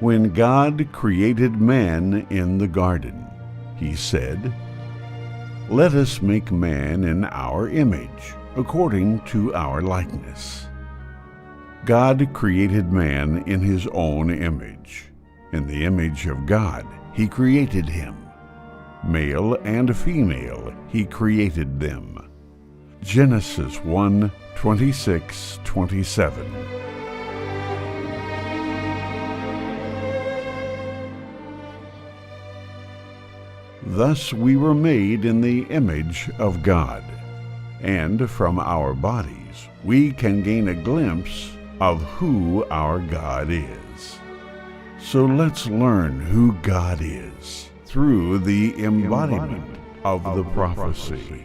When God created man in the garden, He said, "Let us make man in our image, according to our likeness." God created man in His own image. In the image of God, He created him. Male and female, He created them. Genesis 1:26-27. Thus we were made in the image of God, and from our bodies we can gain a glimpse of who our God is. So let's learn who God is through the embodiment of the prophecy.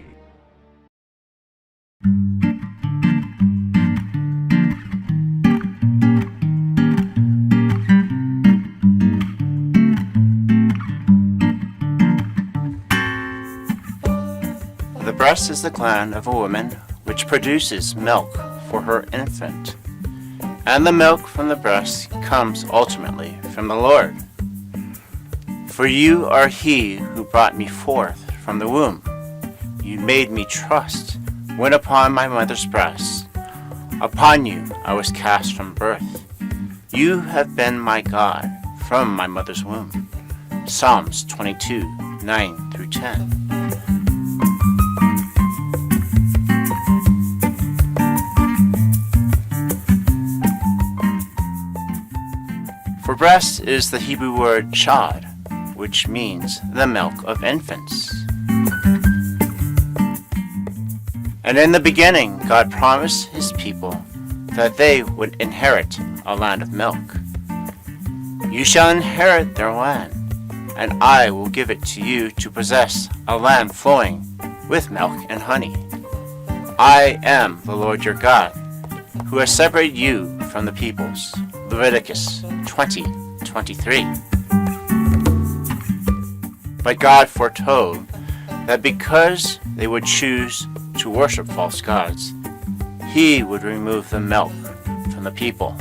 The breast is the gland of a woman which produces milk for her infant, and the milk from the breast comes ultimately from the Lord. For you are He who brought me forth from the womb. You made me trust when upon my mother's breast. Upon you I was cast from birth. You have been my God from my mother's womb. Psalms 22:9-10. For breast is the Hebrew word chad, which means the milk of infants. And in the beginning, God promised His people that they would inherit a land of milk. You shall inherit their land, and I will give it to you to possess a land flowing with milk and honey. I am the Lord your God, who has separated you from the peoples. Leviticus 20:23. But God foretold that because they would choose to worship false gods, He would remove the milk from the people.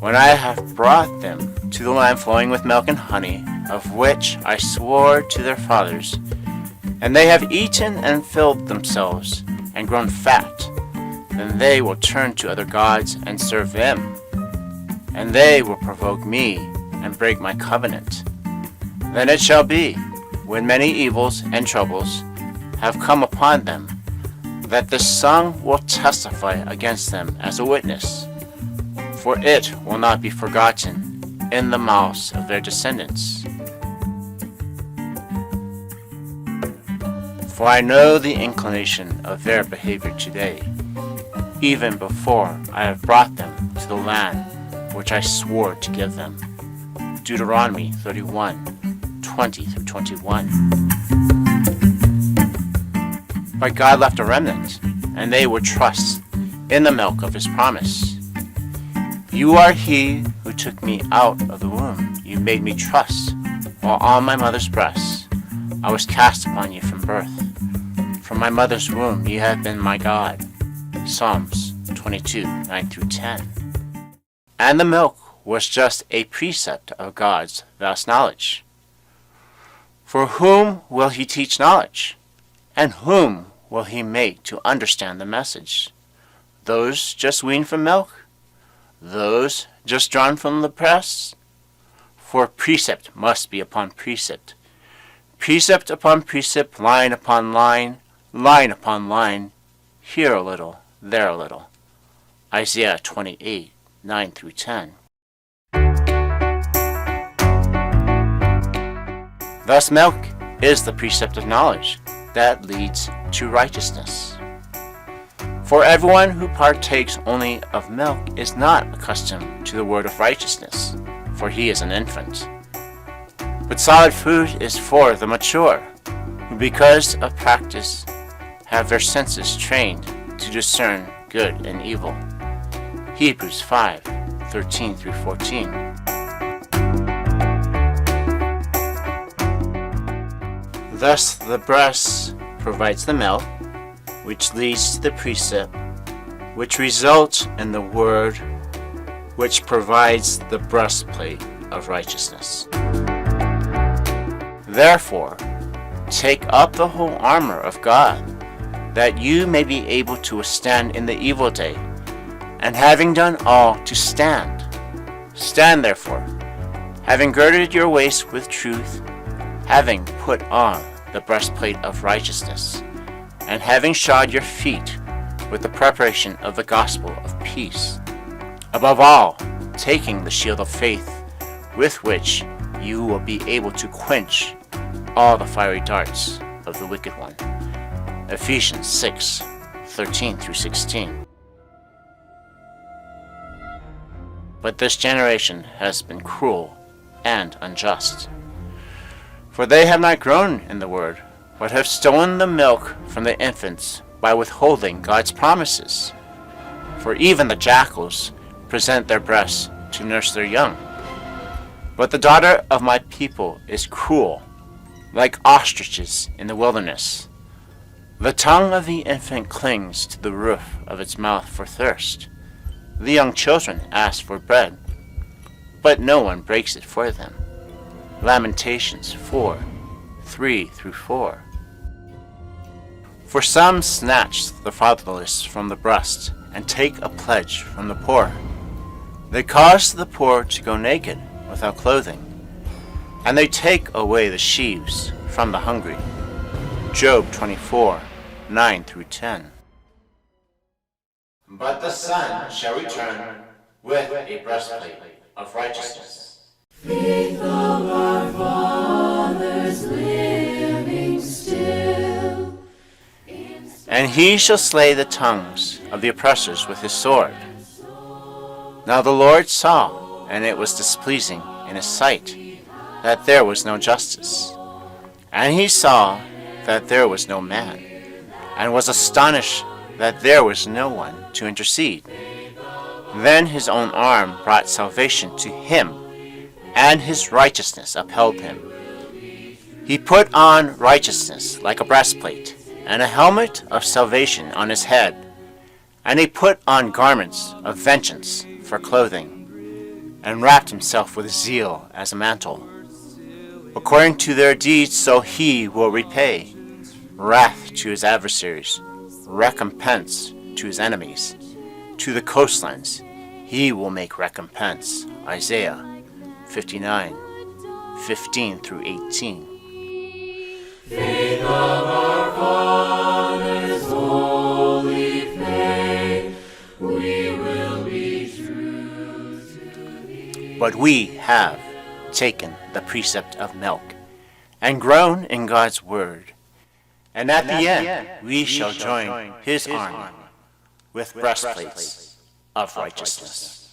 When I have brought them to the land flowing with milk and honey, of which I swore to their fathers, and they have eaten and filled themselves and grown fat, then they will turn to other gods and serve them. And they will provoke me and break my covenant. Then it shall be, when many evils and troubles have come upon them, that the Son will testify against them as a witness, for it will not be forgotten in the mouths of their descendants. For I know the inclination of their behavior today, even before I have brought them to the land which I swore to give them. Deuteronomy 31:20-21. But God left a remnant, and they would trust in the milk of His promise. You are He who took me out of the womb. You made me trust while on my mother's breast. I was cast upon you from birth. From my mother's womb you have been my God. Psalms 22:9-10. And the milk was just a precept of God's vast knowledge. For whom will He teach knowledge? And whom will He make to understand the message? Those just weaned from milk? Those just drawn from the press? For precept must be upon precept, precept upon precept, line upon line, line upon line, here a little, there a little. Isaiah 28:9-10. Thus milk is the precept of knowledge that leads to righteousness. For everyone who partakes only of milk is not accustomed to the word of righteousness, for he is an infant. But solid food is for the mature, who because of practice have their senses trained to discern good and evil. Hebrews 5:13-14. Thus the breast provides the milk, which leads to the precept, which results in the word which provides the breastplate of righteousness. Therefore, take up the whole armor of God, that you may be able to withstand in the evil day, and having done all, to stand. Stand therefore, having girded your waist with truth, having put on the breastplate of righteousness, and having shod your feet with the preparation of the gospel of peace. Above all, taking the shield of faith, with which you will be able to quench all the fiery darts of the wicked one. Ephesians 6:13-16. But this generation has been cruel and unjust. For they have not grown in the word, but have stolen the milk from the infants by withholding God's promises. For even the jackals present their breasts to nurse their young. But the daughter of my people is cruel, like ostriches in the wilderness. The tongue of the infant clings to the roof of its mouth for thirst. The young children ask for bread, but no one breaks it for them. Lamentations 4:3-4. For some snatch the fatherless from the breast, and take a pledge from the poor. They cause the poor to go naked without clothing, and they take away the sheaves from the hungry. Job 24:9-10. But the Son shall return with a breastplate of righteousness. Faith of our fathers living still. And he shall slay the tongues of the oppressors with his sword. Now the Lord saw, and it was displeasing in his sight, that there was no justice. And he saw that there was no man, and was astonished that there was no one to intercede. Then his own arm brought salvation to him, and his righteousness upheld him. He put on righteousness like a breastplate, and a helmet of salvation on his head. And he put on garments of vengeance for clothing, and wrapped himself with zeal as a mantle. According to their deeds, so he will repay. Wrath to his adversaries, recompense to his enemies. To the coastlands he will make recompense. Isaiah 59:15-18. Faith of our fathers, holy faith, we will be true to thee. But we have taken the precept of milk, and grown in God's word. And at the end we shall join his army with breastplates of righteousness.